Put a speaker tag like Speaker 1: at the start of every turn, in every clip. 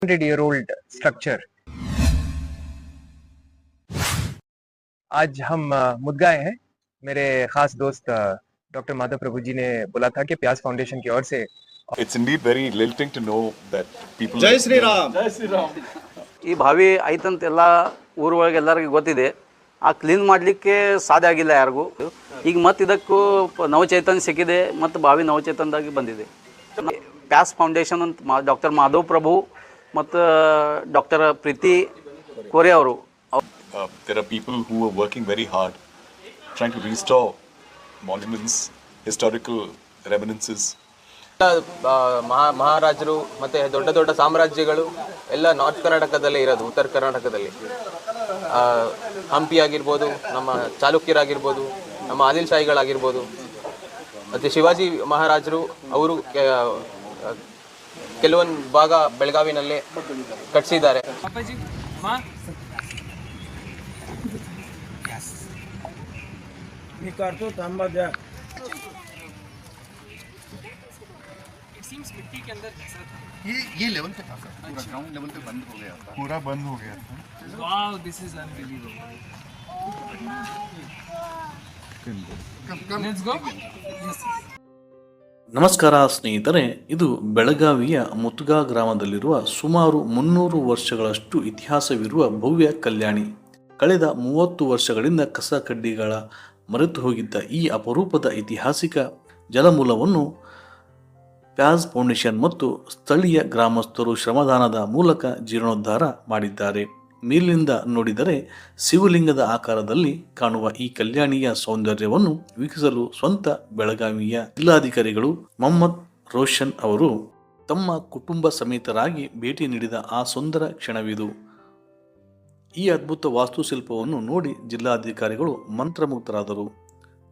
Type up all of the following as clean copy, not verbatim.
Speaker 1: 100-year-old structure. आज हम मुद्गाए हैं। मेरे खास दोस्त डॉक्टर माधव प्रभु जी ने बोला था कि प्यास फाउंडेशन की ओर से
Speaker 2: It's indeed very lilting to know that people
Speaker 3: Jai
Speaker 2: like
Speaker 3: Sri Ram.
Speaker 2: Jai Sri Ram.
Speaker 4: ಈ ಬಾವಿ ಐತಂತೆಲ್ಲ ಊರೊಳಗೆ ಎಲ್ಲರಿಗೂ ಗೊತ್ತಿದೆ. ಆ ಕ್ಲೀನ್ ಮಾಡಲಿಕ್ಕೆ ಸಾಧ್ಯ ಆಗಿಲ್ಲ ಯಾರಿಗೂ. ಈಗ ಮತ್ತೆ ಇದಕ್ಕೂ ನವಚೇತನ ಸಿಕ್ಕಿದೆ ಮತ್ತು ಬಾವಿ ನವಚೇತನದಾಗಿ ಬಂದಿದೆ. ಪ್ಯಾಸ್ ಫೌಂಡೇಶನ್ ಅಂತ ಡಾಕ್ಟರ್ ಮಾಧವ್ ಪ್ರಭು ಮತ್ತು ಡಾಕ್ಟರ್ ಪ್ರೀತಿ ಕೋರೆ ಅವರು.
Speaker 2: There are people who are working very hard trying to restore monuments, historical reminiscences.
Speaker 5: ಮಹಾರಾಜರು ಮತ್ತು ದೊಡ್ಡ ದೊಡ್ಡ ಸಾಮ್ರಾಜ್ಯಗಳು ಎಲ್ಲ ನಾರ್ತ್ ಕರ್ನಾಟಕದಲ್ಲೇ ಇರೋದು. ಉತ್ತರ ಕರ್ನಾಟಕದಲ್ಲಿ ಹಂಪಿ ಆಗಿರ್ಬೋದು, ನಮ್ಮ ಚಾಲುಕ್ಯರಾಗಿರ್ಬೋದು, ನಮ್ಮ ಆದಿಲ್ ಶಾಹಿಗಳಾಗಿರ್ಬೋದು, ಮತ್ತು ಶಿವಾಜಿ ಮಹಾರಾಜರು ಅವರು ಕೆಲವೊಂದು ಭಾಗ ಬೆಳಗಾವಿನಲ್ಲೇ ಕಟ್ಟಿಸಿದ್ದಾರೆ.
Speaker 6: ये लेवल पे था सर, पूरा ग्राउंड लेवल पे बंद हो गया था, पूरा बंद हो गया था.
Speaker 7: Wow, this is unbelievable. Let's go.
Speaker 8: ನಮಸ್ಕಾರ ಸ್ನೇಹಿತರೆ, ಇದು ಬೆಳಗಾವಿಯ ಮುತ್ಗಾ ಗ್ರಾಮದಲ್ಲಿರುವ ಸುಮಾರು 300 ವರ್ಷಗಳಷ್ಟು ಇತಿಹಾಸವಿರುವ ಭವ್ಯ ಕಲ್ಯಾಣಿ. ಕಳೆದ 30 ವರ್ಷಗಳಿಂದ ಕಸ ಕಡ್ಡಿಗಳ ಮರೆತು ಹೋಗಿದ್ದ ಈ ಅಪರೂಪದ ಐತಿಹಾಸಿಕ ಜಲಮೂಲವನ್ನು ಪ್ಯಾಸ್ ಫೌಂಡೇಶನ್ ಮತ್ತು ಸ್ಥಳೀಯ ಗ್ರಾಮಸ್ಥರು ಶ್ರಮದಾನದ ಮೂಲಕ ಜೀರ್ಣೋದ್ಧಾರ ಮಾಡಿದ್ದಾರೆ. ಮೇಲಿನಿಂದ ನೋಡಿದರೆ ಶಿವಲಿಂಗದ ಆಕಾರದಲ್ಲಿ ಕಾಣುವ ಈ ಕಲ್ಯಾಣಿಯ ಸೌಂದರ್ಯವನ್ನು ವೀಕ್ಷಿಸಲು ಸ್ವಂತ ಬೆಳಗಾವಿಯ ಜಿಲ್ಲಾಧಿಕಾರಿಗಳು ಮೊಹಮ್ಮದ್ ರೋಷನ್ ಅವರು ತಮ್ಮ ಕುಟುಂಬ ಸಮೇತರಾಗಿ ಭೇಟಿ ನೀಡಿದ ಆ ಸುಂದರ ಕ್ಷಣವಿದು. ಈ ಅದ್ಭುತ ವಾಸ್ತುಶಿಲ್ಪವನ್ನು ನೋಡಿ ಜಿಲ್ಲಾಧಿಕಾರಿಗಳು ಮಂತ್ರಮುಗ್ಧರಾದರು.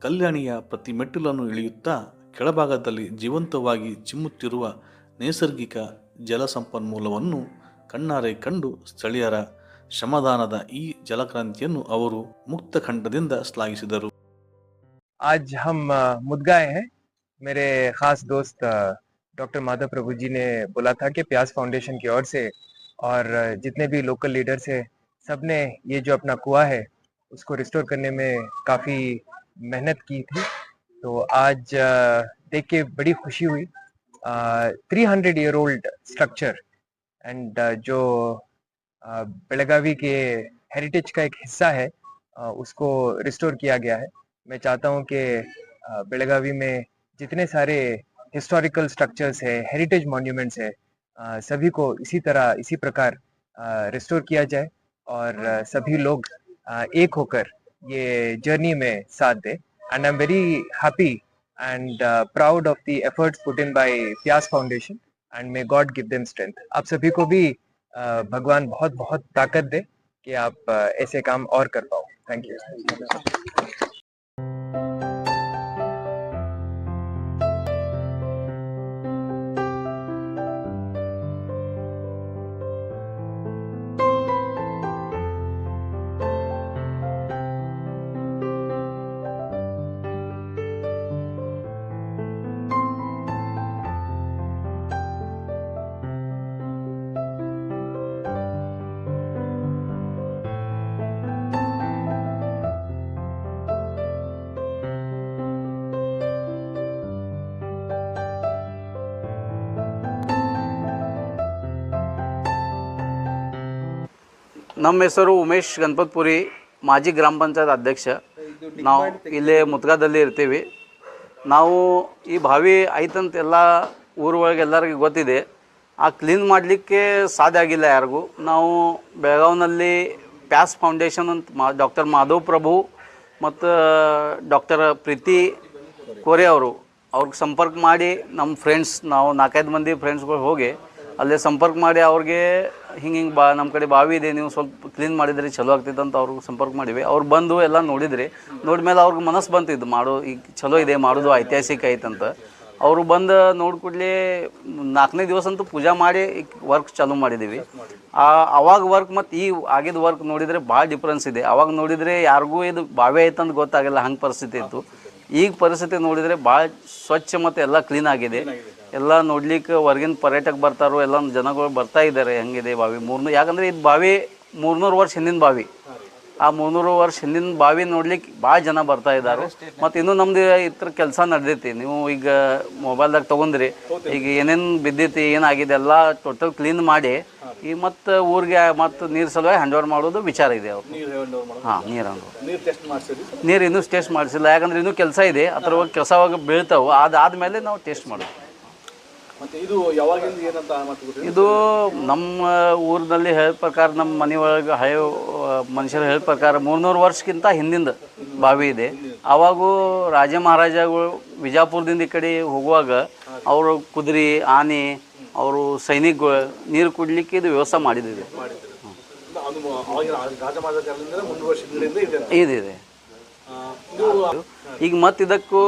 Speaker 8: ಕಲ್ಯಾಣಿಯ ಪ್ರತಿ ಮೆಟ್ಟಿಲನ್ನು ಇಳಿಯುತ್ತಾ ಕೆಳಭಾಗದಲ್ಲಿ ಜೀವಂತವಾಗಿ ಚಿಮ್ಮುತ್ತಿರುವ ನೈಸರ್ಗಿಕ ಜಲ ಸಂಪನ್ಮೂಲವನ್ನು ಕಣ್ಣಾರೆ ಕಂಡು ಸ್ಥಳೀಯರ ಶ್ರಮದಾನದ ಈ ಜಲಕ್ರಾಂತಿಯನ್ನು ಅವರು ಮುಕ್ತ ಕಂಠದಿಂದ ಶ್ಲಾಘಿಸಿದರು.
Speaker 1: आज हम मुद्गाए हैं। मेरे खास दोस्त डॉक्टर माधव प्रभु जी ने बोला था कि प्यास फाउंडेशन की ओर से और जितने भी लोकल लीडर्स हैं सब ने ये जो अपना कुआं है उसको रिस्टोर करने में काफ़ी मेहनत की थी। तो आज देख के बड़ी खुशी हुई। 300-year-old स्ट्रक्चर एंड जो बेलगावी के हेरिटेज का एक हिस्सा है उसको रिस्टोर किया गया है। मैं चाहता हूँ कि बेलगावी में जितने सारे हिस्टोरिकल स्ट्रक्चर्स है, हेरिटेज मॉन्यूमेंट्स है, सभी को इसी प्रकार रिस्टोर किया जाए और सभी लोग एक होकर ये जर्नी में साथ दें। And I am very happy and proud of the efforts put in by Pyas Foundation and may God give them strength. आप सभी को भी भगवान बहुत बहुत ताकत दे कि आप ऐसे काम और कर पाओ। Thank you.
Speaker 4: ನಮ್ಮ ಹೆಸರು ಉಮೇಶ್ ಗಣಪತ್ಪುರಿ, ಮಾಜಿ ಗ್ರಾಮ ಪಂಚಾಯತ್ ಅಧ್ಯಕ್ಷ. ನಾವು ಇಲ್ಲೇ ಮುತ್ಗಾದಲ್ಲಿ ಇರ್ತೀವಿ. ನಾವು ಈ ಬಾವಿ ಐತಂತೆಲ್ಲ ಊರೊಳಗೆ ಎಲ್ಲರಿಗೂ ಗೊತ್ತಿದೆ. ಆ ಕ್ಲೀನ್ ಮಾಡಲಿಕ್ಕೆ ಸಾಧ್ಯ ಆಗಿಲ್ಲ ಯಾರಿಗೂ. ನಾವು ಬೆಳಗಾವಿನಲ್ಲಿ ಪ್ಯಾಸ್ ಫೌಂಡೇಶನ್ ಅಂತ ಡಾಕ್ಟರ್ ಮಾಧವ್ ಪ್ರಭು ಮತ್ತು ಡಾಕ್ಟರ್ ಪ್ರೀತಿ ಕೋರೆ ಅವರು ಅವ್ರಿಗೆ ಸಂಪರ್ಕ ಮಾಡಿ ನಮ್ಮ ಫ್ರೆಂಡ್ಸ್, ನಾವು 4-5 ಮಂದಿ ಫ್ರೆಂಡ್ಸ್ಗಳು ಹೋಗಿ ಅಲ್ಲೇ ಸಂಪರ್ಕ ಮಾಡಿ ಅವ್ರಿಗೆ ಹಿಂಗೆ ನಮ್ಮ ಕಡೆ ಬಾವಿ ಇದೆ, ನೀವು ಸ್ವಲ್ಪ ಕ್ಲೀನ್ ಮಾಡಿದರೆ ಚಲೋ ಆಗ್ತಿತ್ತು ಅಂತ ಅವ್ರಿಗೆ ಸಂಪರ್ಕ ಮಾಡಿವಿ. ಅವ್ರು ಬಂದು ಎಲ್ಲ ನೋಡಿದ್ರಿ. ನೋಡಿದ್ಮೇಲೆ ಅವ್ರಿಗೆ ಮನಸ್ಸು ಬಂತು ಇದು ಮಾಡೋ ಈಗ ಚಲೋ ಇದೆ, ಮಾಡೋದು ಐತಿಹಾಸಿಕ ಐತಂತ. ಅವರು ಬಂದು ನೋಡ್ಕೊಡ್ಲಿ 4ನೇ ದಿವಸ ಅಂತೂ ಪೂಜಾ ಮಾಡಿ ವರ್ಕ್ ಚಾಲೂ ಮಾಡಿದ್ದೀವಿ. ಅವಾಗ ವರ್ಕ್ ಮತ್ತು ಈ ಆಗಿದ್ದ ವರ್ಕ್ ನೋಡಿದರೆ ಭಾಳ ಡಿಫ್ರೆನ್ಸ್ ಇದೆ. ಅವಾಗ ನೋಡಿದರೆ ಯಾರಿಗೂ ಇದು ಬಾವಿ ಐತಂತ ಗೊತ್ತಾಗಿಲ್ಲ, ಹಂಗೆ ಪರಿಸ್ಥಿತಿ ಇತ್ತು. ಈಗ ಪರಿಸ್ಥಿತಿ ನೋಡಿದರೆ ಭಾಳ ಸ್ವಚ್ಛ ಮತ್ತು ಎಲ್ಲ ಕ್ಲೀನ್ ಆಗಿದೆ. ಎಲ್ಲ ನೋಡ್ಲಿಕ್ಕೆ ಹೊರಗಿನ ಪರ್ಯಟಕ ಬರ್ತಾರೋ ಎಲ್ಲ ಜನಗಳು ಬರ್ತಾ ಇದ್ದಾರೆ. ಹೆಂಗಿದೆ ಬಾವಿ ಯಾಕಂದರೆ ಇದು ಬಾವಿ 300 ವರ್ಷ ಹಿಂದಿನ ಬಾವಿ. ಆ 300 ವರ್ಷ ಹಿಂದಿನ ಬಾವಿ ನೋಡ್ಲಿಕ್ಕೆ ಭಾಳ ಜನ ಬರ್ತಾ ಇದ್ದಾರೆ. ಮತ್ತು ಇನ್ನೂ ನಮ್ದು ಇತರ ಕೆಲಸ ನಡೆದೈತಿ. ನೀವು ಈಗ ಮೊಬೈಲ್ದಾಗ ತೊಗೊಂಡ್ರಿ, ಈಗ ಏನೇನು ಬಿದ್ದೈತಿ ಏನಾಗಿದೆ ಎಲ್ಲ ಟೋಟಲ್ ಕ್ಲೀನ್ ಮಾಡಿ ಈ ಮತ್ತು ಊರಿಗೆ ಮತ್ತು ನೀರು ಸಲುವಾಗಿ ಹ್ಯಾಂಡ್ ಓವರ್ ಮಾಡೋದು ವಿಚಾರ ಇದೆ ಅವ್ರು. ಹಾಂ, ನೀರು ಇನ್ನೂ ಟೆಸ್ಟ್ ಮಾಡಿಸಿಲ್ಲ. ಯಾಕಂದ್ರೆ ಇನ್ನೂ ಕೆಲಸ ಇದೆ, ಅದರ ಕೆಲಸವಾಗ ಬೀಳ್ತಾವೆ. ಅದಾದಮೇಲೆ ನಾವು ಟೆಸ್ಟ್ ಮಾಡೋದು. ಇದು ನಮ್ಮ ಊರಿನಲ್ಲಿ ಹೇಳ ಪ್ರಕಾರ, ನಮ್ಮ ಮನೆಯೊಳಗೆ ಹಳೆ ಮನುಷ್ಯರು ಹೇಳ ಪ್ರಕಾರ 300 ವರ್ಷಕ್ಕಿಂತ ಹಿಂದಿಂದ ಬಾವಿ ಇದೆ. ಆವಾಗೂ ರಾಜ ಮಹಾರಾಜಗಳು ವಿಜಾಪುರದಿಂದ ಈ ಕಡೆ ಹೋಗುವಾಗ ಅವರು ಕುದುರೆ ಆನೆ ಅವರು ಸೈನಿಕಗಳು ನೀರು ಕುಡ್ಲಿಕ್ಕೆ ಇದು ವ್ಯವಸ್ಥೆ ಮಾಡಿದ್ದಿದೆ. ಇದೆ ಈಗ ಮತ್ತೆ ಇದಕ್ಕೂ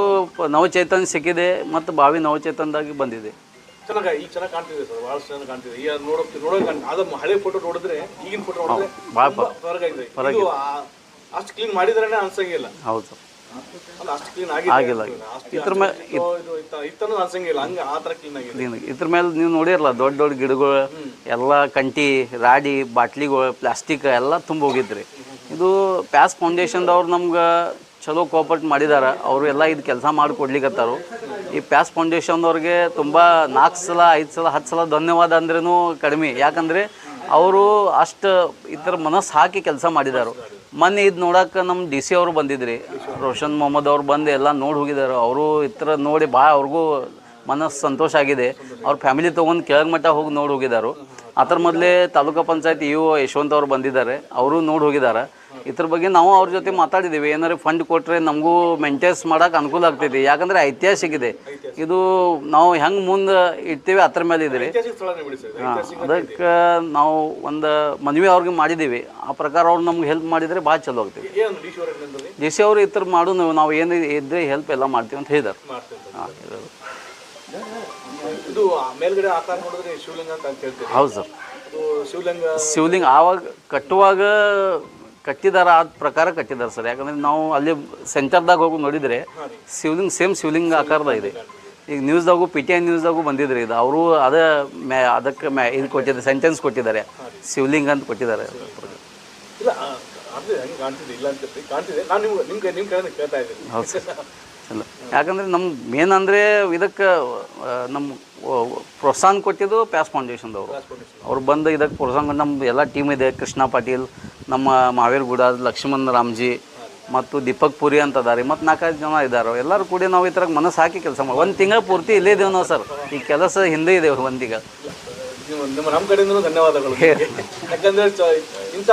Speaker 4: ನವಚೇತನ ಸಿಕ್ಕಿದೆ ಮತ್ತು ಬಾವಿ ನವಚೇತನದಾಗಿ ಬಂದಿದೆ.
Speaker 3: ಚೆನ್ನಾಗಿ ಕಾಣ್ತಿದೆ ಸರ್, ಭಾಳ ಚೆನ್ನಾಗಿ ಕಾಣ್ತಿದೆ. ಈಗ ನೋಡೋಕೆ ಹಳೆ ಫೋಟೋ ನೋಡಿದ್ರೆ ಈಗಿನ ಫೋಟೋ ನೋಡಿದ್ರೆ ಫರಕ್ ಇದೆ. ಅಷ್ಟು ಕ್ಲೀನ್ ಮಾಡಿದ್ರೇನೆ ಅನ್ಸಂಗಿಲ್ಲ.
Speaker 4: ಹೌದು ಸರ್,
Speaker 3: ಅಷ್ಟು ಕ್ಲೀನ್
Speaker 4: ಆಗಿಲ್ಲ. ಇದ್ರ ಮೇಲೆ
Speaker 3: ಅನ್ಸಂಗಿಲ್ಲ, ಹಂಗೆ ಆ ಥರ ಕ್ಲೀನ್ ಆಗಿದೆ.
Speaker 4: ಇದ್ರ ಮೇಲೆ ನೀವು ನೋಡಿರಲ್ಲ, ದೊಡ್ಡ ದೊಡ್ಡ ಗಿಡಗಳು ಎಲ್ಲ ಕಂಟಿ ರಾಡಿ ಬಾಟ್ಲಿಗಳು ಪ್ಲಾಸ್ಟಿಕ್ ಎಲ್ಲ ತುಂಬ ಹೋಗಿದ್ರಿ. ಇದು ಪ್ಯಾಸ್ ಫೌಂಡೇಶನ್ದವ್ರು ನಮ್ಗೆ ಚಲೋ ಕೋಪರೇಟ್ ಮಾಡಿದ್ದಾರೆ. ಅವರು ಎಲ್ಲ ಇದು ಕೆಲಸ ಮಾಡಿ ಕೊಡ್ಲಿಕ್ಕತ್ತಾರು. ಈ ಪ್ಯಾಸ್ ಫೌಂಡೇಶನ್ದವ್ರಿಗೆ ತುಂಬ 4 ಸಲ 5 ಸಲ 10 ಸಲ ಧನ್ಯವಾದ ಅಂದ್ರೂ ಕಡಿಮೆ. ಯಾಕಂದರೆ ಅವರು ಅಷ್ಟು ಈ ಥರ ಮನಸ್ಸು ಹಾಕಿ ಕೆಲಸ ಮಾಡಿದ್ದಾರೆ. ಮೊನ್ನೆ ಇದು ನೋಡೋಕೆ ನಮ್ಮ DC ಅವರು ಬಂದಿದ್ರಿ, ರೋಷನ್ ಮೊಹಮ್ಮದ್ ಅವ್ರು ಬಂದು ಎಲ್ಲ ನೋಡಿ ಹೋಗಿದ್ದಾರೆ. ಅವರು ಈ ಥರ ನೋಡಿ ಭಾಳ ಅವ್ರಿಗೂ ಮನಸ್ಸು ಸಂತೋಷ ಆಗಿದೆ. ಅವ್ರ ಫ್ಯಾಮಿಲಿ ತೊಗೊಂಡು ಕೆಳಗೆ ಮಟ್ಟ ಹೋಗಿ ನೋಡಿ ಹೋಗಿದ್ದಾರೆ. ಅದರ ಮೊದಲೇ ತಾಲೂಕು ಪಂಚಾಯತ್ ಇಒ ಯಶವಂತ್ ಅವರು ಬಂದಿದ್ದಾರೆ, ಅವರು ನೋಡಿ ಹೋಗಿದ್ದಾರೆ. ಇದ್ರ ಬಗ್ಗೆ ನಾವು ಅವ್ರ ಜೊತೆ ಮಾತಾಡಿದ್ದೀವಿ. ಏನಾದ್ರು ಫಂಡ್ ಕೊಟ್ಟರೆ ನಮಗೂ ಮೇಂಟೆನ್ಸ್ ಮಾಡೋಕೆ ಅನುಕೂಲ ಆಗ್ತೈತಿ. ಯಾಕಂದರೆ ಐತಿಹಾಸಿಕ ಇದೆ ಇದು. ನಾವು ಹೆಂಗೆ ಮುಂದೆ ಇಡ್ತೀವಿ ಅದ್ರ ಮೇಲೆ ಇದ್ರಿ. ಹಾಂ, ಅದಕ್ಕೆ ನಾವು ಒಂದು ಮನವಿ ಅವ್ರಿಗೆ ಮಾಡಿದ್ದೀವಿ. ಆ ಪ್ರಕಾರ ಅವ್ರು ನಮ್ಗೆ ಹೆಲ್ಪ್ ಮಾಡಿದರೆ ಭಾಳ ಚಲೋ ಆಗ್ತೈತಿ. DC ಅವರು ಈ ಥರ ಮಾಡು, ನಾವು ಏನು ಇದ್ದರೆ ಹೆಲ್ಪ್ ಎಲ್ಲ ಮಾಡ್ತೀವಿ ಅಂತ ಹೇಳಿದ್ದಾರೆ. ಹಾಂ,
Speaker 3: ಇದು ಮೇಲ್ಗಡೆ ಆಕಾರ ನೋಡಿದ್ರೆ ಶಿವಲಿಂಗ ಅಂತ ಹೇಳ್ತೀವಿ.
Speaker 4: ಹೌದು ಸರ್, ಶಿವಲಿಂಗ ಆವಾಗ ಕಟ್ಟಿದಾರ ಆ ಪ್ರಕಾರ ಕಟ್ಟಿದ್ದಾರೆ ಸರ್. ಯಾಕಂದರೆ ನಾವು ಅಲ್ಲಿ ಸೆಂಟರ್ದಾಗ ಹೋಗಿ ನೋಡಿದರೆ ಶಿವಲಿಂಗ ಸೇಮ್ ಶಿವಲಿಂಗ ಆಕಾರದ ಇದೆ. ಈಗ ನ್ಯೂಸ್ದಾಗೂ PTI ನ್ಯೂಸ್ದಾಗೂ ಬಂದಿದ್ರಿ ಇದು. ಅವರು ಅದಕ್ಕೆ ಇದು ಕೊಟ್ಟಿದ್ದಾರೆ, ಸೆಂಟೆನ್ಸ್ ಕೊಟ್ಟಿದ್ದಾರೆ, ಶಿವಲಿಂಗ ಅಂತ ಕೊಟ್ಟಿದ್ದಾರೆ. ಹೌದು ಸರ್, ಇಲ್ಲ ಯಾಕಂದರೆ ನಮ್ಮ ಮೇನ್ ಅಂದರೆ ಇದಕ್ಕೆ ನಮ್ಮ ಪ್ರೋತ್ಸಾಹ ಕೊಟ್ಟಿದ್ದು ಪ್ಯಾಸ್ ಫೌಂಡೇಶನ್ದವರು. ಅವ್ರು ಬಂದು ಇದಕ್ಕೆ ಪ್ರೋತ್ಸಾಹ, ನಮ್ಮ ಎಲ್ಲ ಟೀಮ್ ಇದೆ. ಕೃಷ್ಣ ಪಾಟೀಲ್, ನಮ್ಮ ಮಾವೇರ್ ಗುಡ, ಲಕ್ಷ್ಮಣ್ ರಾಮ್ಜಿ ಮತ್ತು ದೀಪಕ್ ಪುರಿ ಅಂತ ಅದಾರೆ, ಮತ್ತು 4-5 ಜನ ಇದ್ದಾರೆ. ಎಲ್ಲರೂ ಕೂಡಿ ನಾವು ಈ ಥರ ಮನಸ್ಸು ಹಾಕಿ ಕೆಲಸ ಮಾಡಿ 1 ತಿಂಗಳು ಪೂರ್ತಿ ಇಲ್ಲೇ ಇದ್ದೇವೆ ನಾವು ಸರ್. ಈ ಕೆಲಸ ಹಿಂದೆ ಇದ್ದೇವೆ 1 ತಿಂಗಳು.
Speaker 3: ನಮ್ಮ ಕಡೆಯಿಂದ ಧನ್ಯವಾದಗಳು. ಯಾಕಂದ್ರೆ ಇಂಥ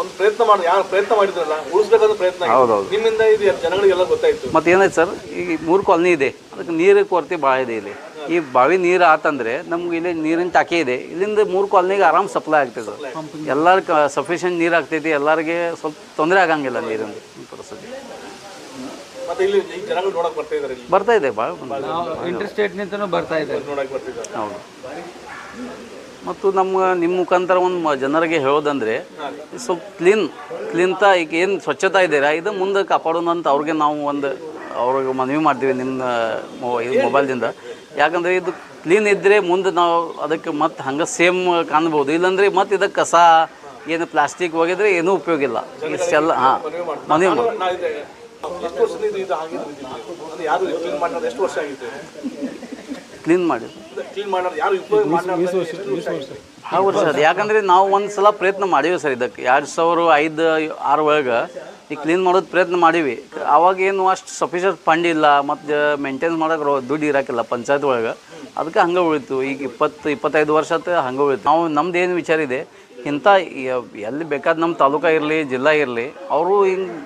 Speaker 3: ಒಂದು ಪ್ರಯತ್ನ ಮಾಡಿ ಯಾರು ಪ್ರಯತ್ನ ಮಾಡಿದ್ರಲ್ಲ, ಉಳಿಸ್ಬೇಕಾದ ಪ್ರಯತ್ನ.
Speaker 4: ಹೌದೌದು,
Speaker 3: ನಿಮ್ಮಿಂದ ಇದು ಜನಗಳಿಗೆಲ್ಲ ಗೊತ್ತಾಯ್ತು.
Speaker 4: ಮತ್ತು ಏನಾಯ್ತು ಸರ್, ಈಗ 3 ಕಾಲನಿ ಇದೆ, ಅದಕ್ಕೆ ನೀರು ಕೊರತೆ ಭಾಳ ಇದೆ ಇಲ್ಲಿ. ಈ ಬಾವಿ ನೀರು ಆತಂದರೆ ನಮ್ಗೆ ಇಲ್ಲಿ ನೀರಿನ ಟಾಕಿ ಇದೆ. ಇಲ್ಲಿಂದ 3 ಕಾಲನಿಗೆ ಆರಾಮ್ ಸಪ್ಲೈ ಆಗ್ತದೆ. ಎಲ್ಲರಿಗೆ ಸಫಿಷಿಯೆಂಟ್ ನೀರು ಆಗ್ತೈತಿ. ಎಲ್ಲರಿಗೆ ಸ್ವಲ್ಪ ತೊಂದರೆ ಆಗಂಗಿಲ್ಲ ನೀರಿಂದ ಪರಿಸ್ಥಿತಿ.
Speaker 3: ಮತ್ತೆ ಇಲ್ಲಿ ಜನಗಳು ನೋಡಕ್ಕೆ
Speaker 4: ಬರ್ತಾ ಇದೆ ಭಾಳ
Speaker 7: ಇಂಟರ್ಸ್ಟೇಟ್ನಿಂದನೂ ಬರ್ತಾ ಇದೆ
Speaker 3: ನೋಡಕ್ಕೆ ಬರ್ತಿದ್ದಾರೆ.
Speaker 4: ಹೌದು. ಮತ್ತು ನಿಮ್ಮ ಮುಖಾಂತರ ಒಂದು ಜನರಿಗೆ ಹೇಳೋದಂದರೆ ಸ್ವಲ್ಪ ಕ್ಲೀನ್ತಾ ಈಗ ಏನು ಸ್ವಚ್ಛತಾ ಇದ್ದೀರಾ ಇದು ಮುಂದೆ ಕಾಪಾಡೋಣ ಅಂತ ಅವ್ರಿಗೆ ನಾವು ಅವ್ರಿಗೆ ಮನವಿ ಮಾಡ್ತೀವಿ ನಿಮ್ಮ ಮೊಬೈಲ್ದಿಂದ. ಯಾಕಂದರೆ ಇದು ಕ್ಲೀನ್ ಇದ್ದರೆ ಮುಂದೆ ನಾವು ಅದಕ್ಕೆ ಮತ್ತೆ ಹಂಗೆ ಸೇಮ್ ಕಾಣ್ಬೋದು. ಇಲ್ಲಾಂದರೆ ಮತ್ತೆ ಇದಕ್ಕೆ ಕಸ ಏನು ಪ್ಲಾಸ್ಟಿಕ್ ಹೋಗಿದ್ರೆ ಏನೂ ಉಪಯೋಗ ಇಲ್ಲ. ಇಷ್ಟೆಲ್ಲ ಹಾಂ ಮನವಿ ಮಾಡಿ. ಕ್ಲೀನ್ ಮಾಡಿ ಭಾಳ ವರ್ಷ ಅದು. ಯಾಕಂದರೆ ನಾವು ಒಂದು ಸಲ ಪ್ರಯತ್ನ ಮಾಡೀವಿ ಸರ್ ಇದಕ್ಕೆ 2005-6 ಒಳಗೆ ಈ ಕ್ಲೀನ್ ಮಾಡೋದು ಪ್ರಯತ್ನ ಮಾಡೀವಿ. ಅವಾಗೇನು ಅಷ್ಟು ಸಫಿಷಿಯಂಟ್ ಫಂಡ್ ಇಲ್ಲ, ಮತ್ತು ಮೇಂಟೈನ್ಸ್ ಮಾಡೋಕೆ ದುಡ್ಡು ಇರೋಕ್ಕಿಲ್ಲ ಪಂಚಾಯತ್ ಒಳಗೆ. ಅದಕ್ಕೆ ಹಂಗೆ ಉಳಿತು. ಈಗ 20-25 ವರ್ಷ ಹಂಗೆ ಉಳಿತು. ನಾವು ನಮ್ದು ಏನು ವಿಚಾರ ಇದೆ, ಇಂಥ ಎಲ್ಲಿ ಬೇಕಾದ ನಮ್ಮ ತಾಲೂಕು ಇರಲಿ ಜಿಲ್ಲಾ ಇರಲಿ ಅವರು ಹಿಂಗೆ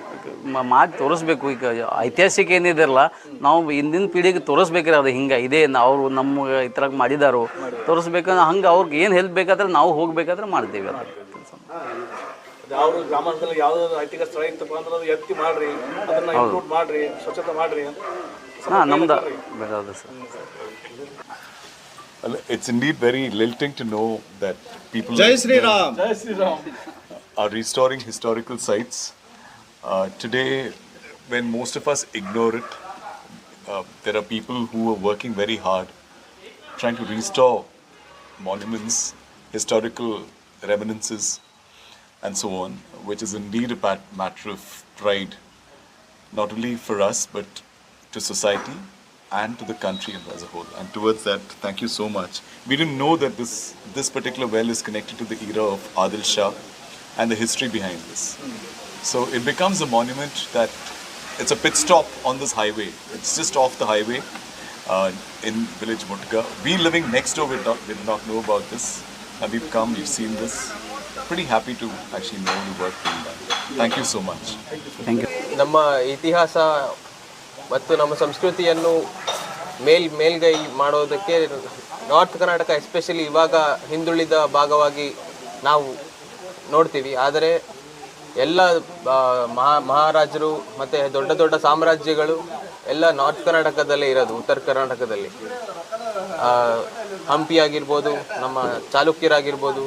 Speaker 4: ಮಾಡಿ ತೋರಿಸ್ಬೇಕು. ಈಗ ಐತಿಹಾಸಿಕ ಏನಿದೆಯಲ್ಲ ನಾವು ಹಿಂದಿನ ಪೀಳಿಗೆಗೆ ತೋರಿಸ್ಬೇಕ್ರಿ ಅದು ಹಿಂಗೆ ಇದೆ, ಅವರು ನಮ್ಮ ಈ ಥರ ಮಾಡಿದಾರು ತೋರಿಸ್ಬೇಕಂದ್ರೆ ಹಂಗೆ ಅವ್ರಿಗೆ ಏನು ಹೆಲ್ಪ್ ಬೇಕಾದ್ರೆ ನಾವು ಹೋಗ್ಬೇಕಾದ್ರೆ ಮಾಡ್ತೀವಿ. ಅದು
Speaker 3: ಅವರು ಗ್ರಾಮಾಂತರದಲ್ಲಿ ಯಾವುದಾದ್ರು ಐತಿಕ ಸ್ಥಳ ಇತ್ತಪ್ಪ ಅಂದ್ರೆ ಅದು ಎತ್ತಿ ಮಾಡ್ರಿ, ಅದನ್ನ ಇಂಪ್ರೂವ್ ಮಾಡ್ರಿ, ಸ್ವಚ್ಛತೆ ಮಾಡ್ರಿ.
Speaker 4: ಹಾಂ, ನಮ್ದು ಬೇಡ sir.
Speaker 2: It's indeed very lilting to know that people are restoring historical sites. Today, when most of us ignore it, there are people who are working very hard trying to restore monuments, historical reminiscences, and so on, which is indeed a matter of pride, not only for us but to society and to the country as a whole. And towards that, thank you so much. We didn't know that this particular well is connected to the era of Adil Shah and the history behind this. So it becomes a monument that it's a pit stop on this highway. It's just off the highway in village Mutga. We living next door, we did not know about this. And we've come, we've seen this. Pretty happy to actually know the work being done. Thank you so much.
Speaker 4: Thank you.
Speaker 5: ನಮ್ಮ ಇತಿಹಾಸ ಮತ್ತು ನಮ್ಮ ಸಂಸ್ಕೃತಿಯನ್ನು ಮೇಲ್ಗೈ ಮಾಡೋದಕ್ಕೆ north Karnataka especially ಇವಾಗ ಹಿಂದುಳಿದ ಭಾಗವಾಗಿ ನಾವು ನೋಡ್ತೀವಿ. ಆದರೆ ಎಲ್ಲ ಮಹಾರಾಜರು ಮತ್ತು ದೊಡ್ಡ ದೊಡ್ಡ ಸಾಮ್ರಾಜ್ಯಗಳು ಎಲ್ಲ ನಾರ್ತ್ ಕರ್ನಾಟಕದಲ್ಲೇ ಇರೋದು, ಉತ್ತರ ಕರ್ನಾಟಕದಲ್ಲಿ. ಹಂಪಿ ಆಗಿರ್ಬೋದು, ನಮ್ಮ ಚಾಲುಕ್ಯರಾಗಿರ್ಬೋದು,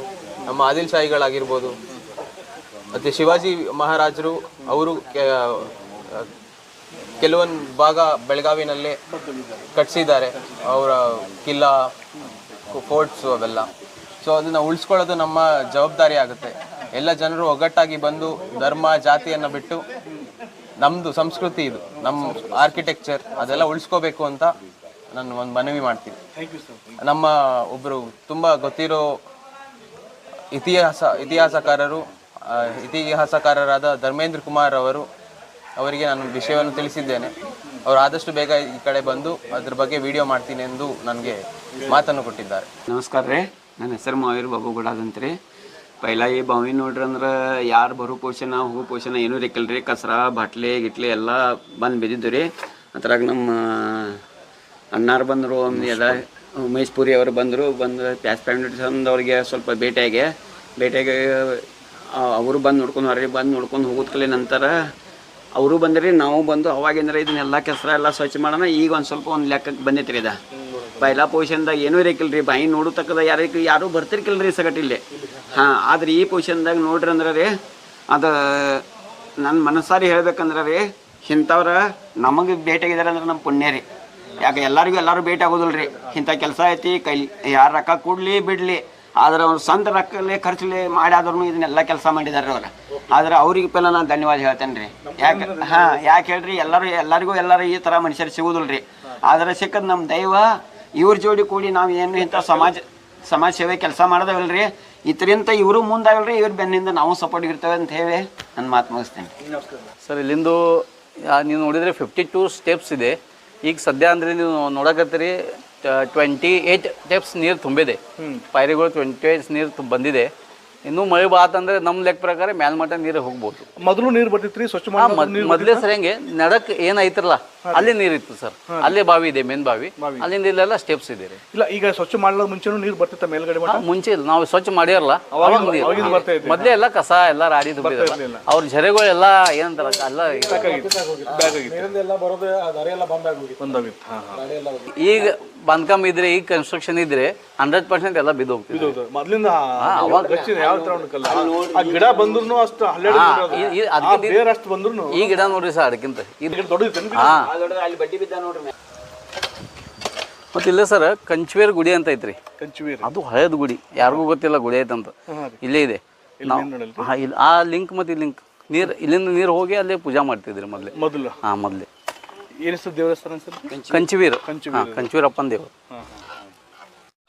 Speaker 5: ನಮ್ಮ ಆದಿಲ್ ಶಾಹಿಗಳಾಗಿರ್ಬೋದು, ಮತ್ತು ಶಿವಾಜಿ ಮಹಾರಾಜರು ಅವರು ಕೆಲವೊಂದು ಭಾಗ ಬೆಳಗಾವಿನಲ್ಲೇ ಕಟ್ಟಿಸಿದ್ದಾರೆ, ಅವರ ಕಿಲ್ಲಾ, ಫೋರ್ಟ್ಸು ಅವೆಲ್ಲ. ಸೊ ಅದನ್ನು ಉಳಿಸ್ಕೊಳ್ಳೋದು ನಮ್ಮ ಜವಾಬ್ದಾರಿ ಆಗುತ್ತೆ. ಎಲ್ಲ ಜನರು ಒಗ್ಗಟ್ಟಾಗಿ ಬಂದು ಧರ್ಮ ಜಾತಿಯನ್ನು ಬಿಟ್ಟು ನಮ್ಮದು ಸಂಸ್ಕೃತಿ ಇದು, ನಮ್ಮ ಆರ್ಕಿಟೆಕ್ಚರ್ ಅದೆಲ್ಲ ಉಳಿಸ್ಕೋಬೇಕು ಅಂತ ನಾನು ಒಂದು ಮನವಿ ಮಾಡ್ತೀನಿ. ನಮ್ಮ ಒಬ್ಬರು ತುಂಬ ಗೊತ್ತಿರೋ ಇತಿಹಾಸಕಾರರಾದ ಧರ್ಮೇಂದ್ರ ಕುಮಾರ್ ಅವರಿಗೆ ನಾನು ವಿಷಯವನ್ನು ತಿಳಿಸಿದ್ದೇನೆ. ಅವರು ಆದಷ್ಟು ಬೇಗ ಈ ಕಡೆ ಬಂದು ಅದ್ರ ಬಗ್ಗೆ ವಿಡಿಯೋ ಮಾಡ್ತೀನಿ ಎಂದು ನನಗೆ ಮಾತನ್ನು ಕೊಟ್ಟಿದ್ದಾರೆ.
Speaker 7: ನಮಸ್ಕಾರ ರೀ, ನನ್ನ ಹೆಸರು ಮಾವೀರ್ ಬಾಬು ಗುಡಾದಂತ್ರಿ. ಪೈಲ ಈ ಬಾವಿ ನೋಡ್ರಿ ಅಂದ್ರೆ ಯಾರು ಬರೋ ಪೋಷಣ ಹೂ ಪೋಷಣ ಏನೂ ರೇಕಲ್ರಿ, ಕಸರ ಬಾಟ್ಲಿ ಗಿಟ್ಲಿ ಎಲ್ಲ ಬಂದು ಬಿದ್ದಿದ್ದು ರೀ. ಅದ್ರಾಗ ನಮ್ಮ ಅಣ್ಣಾರು ಬಂದರು, ಎಲ್ಲ ಉಮೇಶ್ ಪುರಿ ಅವರು ಬಂದು ಪ್ಯಾಸ್ ಫ್ಯಾಮಿಲಿ ಅವ್ರಿಗೆ ಸ್ವಲ್ಪ ಭೇಟಿಯಾಗಿ ಅವರು ಬಂದು ನೋಡ್ಕೊಂಡು ಹೊರ್ರಿ, ಬಂದು ನೋಡ್ಕೊಂಡು ಹೋಗೋದ್ಕಲೆ ನಂತರ ಅವರು ಬಂದ್ರಿ, ನಾವು ಬಂದು ಅವಾಗಿಂದ್ರೆ ಇದನ್ನೆಲ್ಲ ಕೆಸರ ಎಲ್ಲ ಸ್ವಚ್ಛ ಮಾಡೋಣ. ಈಗ ಒಂದು ಸ್ವಲ್ಪ ಒಂದು ಲೆಕ್ಕಕ್ಕೆ ಬಂದೈತೆ ರೀ. ಪೈಲಾ ಪೊಸಿಷನ್ದಾಗ ಏನೂ ಇರಕಿಲ್ಲ ರೀ, ಬಾಯಿ ನೋಡೋ ತಕ್ಕದ ಯಾರು ಬರ್ತಿರ್ಕಿಲ್ಲ ರೀ ಸಗಟಿಲ್ಲಿ. ಹಾಂ, ಆದ್ರೆ ಈ ಪೊಸಿಷನ್ದಾಗ ನೋಡ್ರಿ ಅಂದ್ರೆ ರೀ, ಅದು ನನ್ನ ಮನಸ್ಸಾರಿ ಹೇಳ್ಬೇಕಂದ್ರೆ ರೀ, ಇಂಥವ್ರ ನಮಗೆ ಭೇಟಿಯಾಗಿದ್ದಾರೆ ಅಂದ್ರೆ ನಮ್ಮ ಪುಣ್ಯ ರೀ. ಯಾಕೆ ಎಲ್ಲರೂ ಭೇಟಿ ಆಗೋದಿಲ್ಲ ರೀ. ಇಂಥ ಕೆಲಸ ಐತಿ, ಯಾರು ರೊಕ್ಕ ಕೊಡಲಿ ಬಿಡಲಿ, ಆದ್ರೆ ಅವ್ರು ಸ್ವಂತ ರೊಕ್ಕಲ್ಲೇ ಖರ್ಚಲ್ಲಿ ಮಾಡಿ ಆದ್ರೂ ಇದನ್ನೆಲ್ಲ ಕೆಲಸ ಮಾಡಿದ್ದಾರೆ ಅವ್ರು. ಆದ್ರೆ ಅವ್ರಿಗೆ ಪೆಲ್ಲ ನಾನು ಧನ್ಯವಾದ ಹೇಳ್ತೇನೆ ರೀ. ಯಾಕೆ ಹೇಳ್ರಿ, ಎಲ್ಲರಿಗೂ ಈ ಥರ ಮನುಷ್ಯರು ಸಿಗೋದಿಲ್ಲ ರೀ. ಆದ್ರೆ ಸಿಕ್ಕದ ನಮ್ಮ ದೈವ, ಇವ್ರ ಜೋಡಿ ಕೂಡಿ ನಾವು ಏನು ಇಂಥ ಸಮಾಜ ಸೇವೆ ಕೆಲಸ ಮಾಡೋದವಲ್ರಿ, ಇದರಿಂದ ಇವರು ಮುಂದಾಗಲ್ರಿ, ಇವ್ರ ಬೆನ್ನಿಂದ ನಾವು ಸಪೋರ್ಟ್ ಇರ್ತೇವೆ ಅಂತ ಹೇಳಿ ನನ್ನ ಮಾತು ಮುಗಿಸ್ತೇನೆ.
Speaker 4: ಸರ್, ಇಲ್ಲಿಂದು ನೀವು ನೋಡಿದರೆ 52 ಸ್ಟೆಪ್ಸ್ ಇದೆ. ಈಗ ಸದ್ಯ ಅಂದರೆ ನೀವು ನೋಡಕತ್ತೀರಿ 28 ಸ್ಟೆಪ್ಸ್ ನೀರು ತುಂಬಿದೆ, ಪಾಯರಿಗಳು 28 ನೀರು ಬಂದಿದೆ. ಇನ್ನೂ ಮಳೆ ಬಾತಂದ್ರೆ ನಮ್ಮ ಲೆಕ್ಕ ಪ್ರಕಾರ ಮೇಲ್ಮಟ್ಟ ನೀರು ಹೋಗ್ಬೋದು.
Speaker 3: ಮೊದಲು ನೀರು ಬರ್ತಿತ್ರಿ, ಸ್ವಚ್ಛ
Speaker 4: ಮೊದಲೇ ಸರ್ ಹೆಂಗೆ ನಡಕ್ ಏನೈತ್ರಲ್ಲ ಅಲ್ಲಿ ನೀರಿತ್ತು ಸರ್, ಅಲ್ಲೇ ಬಾವಿ ಇದೆ, ಮೇನ್ ಬಾವಿ, ಅಲ್ಲಿಂದ ಇಲ್ಲೆಲ್ಲ ಸ್ಟೆಪ್ಸ್ ಇದೆ.
Speaker 3: ಇಲ್ಲ, ಈಗ ಸ್ವಚ್ಛ ಮಾಡಲು ಮುಂಚೆನೂ ನೀರು ಬರ್ತಿತ್ತ ಮೇಲ್ಗಡೆ?
Speaker 4: ಮುಂಚೆ ಇಲ್ಲ, ನಾವು ಸ್ವಚ್ಛ ಮಾಡಿರಲ್ಲ, ಮೊದಲೇ ಎಲ್ಲ ಕಸ ಎಲ್ಲ ರಾಡಿ ತುಂಬಿರಲ್ಲ, ಅವ್ರ ಝರೆಗಳೆಲ್ಲ ಏನಂತಾರ ಎಲ್ಲ. ಈಗ ಬಾಂಧಕಾಮ ಇದ್ರೆ, ಈಗ ಕನ್ಸ್ಟ್ರಕ್ಷನ್ ಇದ್ರೆ 100% ಎಲ್ಲ ಬಿದ್ದು ಹೋಗ್ತಿದೆ.
Speaker 3: ಮೊದಲಿಂದ ಗಿಡ ಬಂದ್ರು ಅಷ್ಟು ಅಷ್ಟು ಬಂದ್ರು
Speaker 4: ಈ ಗಿಡ ನೋಡ್ರಿ ಸರ್, ಅದಕ್ಕಿಂತ ಮತ್ತೆ ಇಲ್ಲ ಸರ್. ಕಂಚವೇರ್ ಗುಡಿ ಅಂತ ಐತ್ರಿ, ಅದು ಹಳೇದ್ ಗುಡಿ, ಯಾರಿಗೂ ಗೊತ್ತಿಲ್ಲ ಗುಡಿ ಐತಂತ. ಇಲ್ಲೇ ಇದೆ. ಆ ಲಿಂಕ್ ಮತ್ತೆ ಲಿಂಕ್ ನೀರ್, ಇಲ್ಲಿಂದ ನೀರು ಹೋಗಿ ಅಲ್ಲೇ ಪೂಜಾ ಮಾಡ್ತಿದ್ರಿ ಮೊದಲು. ಮೊದಲೇ
Speaker 3: ದೇವಸ್ಥಾನ
Speaker 4: ಕಂಚವೀರಪ್ಪನ ದೇವರು.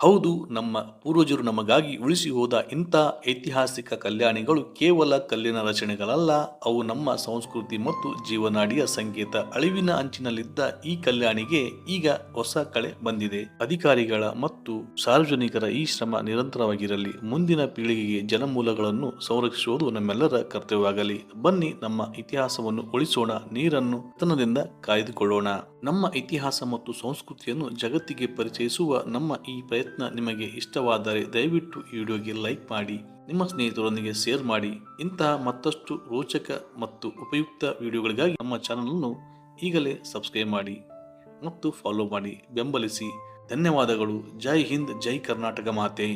Speaker 8: ಹೌದು, ನಮ್ಮ ಪೂರ್ವಜರು ನಮಗಾಗಿ ಉಳಿಸಿ ಹೋದ ಇಂಥ ಐತಿಹಾಸಿಕ ಕಲ್ಯಾಣಿಗಳು ಕೇವಲ ಕಲ್ಲಿನ ರಚನೆಗಳಲ್ಲ, ಅವು ನಮ್ಮ ಸಂಸ್ಕೃತಿ ಮತ್ತು ಜೀವನಾಡಿಯ ಸಂಕೇತ. ಅಳಿವಿನ ಅಂಚಿನಲ್ಲಿದ್ದ ಈ ಕಲ್ಯಾಣಿಗೆ ಈಗ ಹೊಸ ಕಳೆ ಬಂದಿದೆ. ಅಧಿಕಾರಿಗಳ ಮತ್ತು ಸಾರ್ವಜನಿಕರ ಈ ಶ್ರಮ ನಿರಂತರವಾಗಿರಲಿ. ಮುಂದಿನ ಪೀಳಿಗೆಗೆ ಜಲಮೂಲಗಳನ್ನು ಸಂರಕ್ಷಿಸುವುದು ನಮ್ಮೆಲ್ಲರ ಕರ್ತವ್ಯವಾಗಲಿ. ಬನ್ನಿ, ನಮ್ಮ ಇತಿಹಾಸವನ್ನು ಉಳಿಸೋಣ, ನೀರನ್ನು ತನದಿಂದ ಕಾಯ್ದುಕೊಳ್ಳೋಣ. ನಮ್ಮ ಇತಿಹಾಸ ಮತ್ತು ಸಂಸ್ಕೃತಿಯನ್ನು ಜಗತ್ತಿಗೆ ಪರಿಚಯಿಸುವ ನಮ್ಮ ಈ ಪ್ರಯತ್ನ ನಿಮಗೆ ಇಷ್ಟವಾದರೆ ದಯವಿಟ್ಟು ಈ ವಿಡಿಯೋಗೆ ಲೈಕ್ ಮಾಡಿ, ನಿಮ್ಮ ಸ್ನೇಹಿತರೊಂದಿಗೆ ಶೇರ್ ಮಾಡಿ. ಇಂತಹ ಮತ್ತಷ್ಟು ರೋಚಕ ಮತ್ತು ಉಪಯುಕ್ತ ವಿಡಿಯೋಗಳಿಗಾಗಿ ನಮ್ಮ ಚಾನಲ್ ಅನ್ನು ಈಗಲೇ ಸಬ್ಸ್ಕ್ರೈಬ್ ಮಾಡಿ ಮತ್ತು ಫಾಲೋ ಮಾಡಿ, ಬೆಂಬಲಿಸಿ. ಧನ್ಯವಾದಗಳು. ಜೈ ಹಿಂದ್, ಜೈ ಕರ್ನಾಟಕ ಮಾತೆ.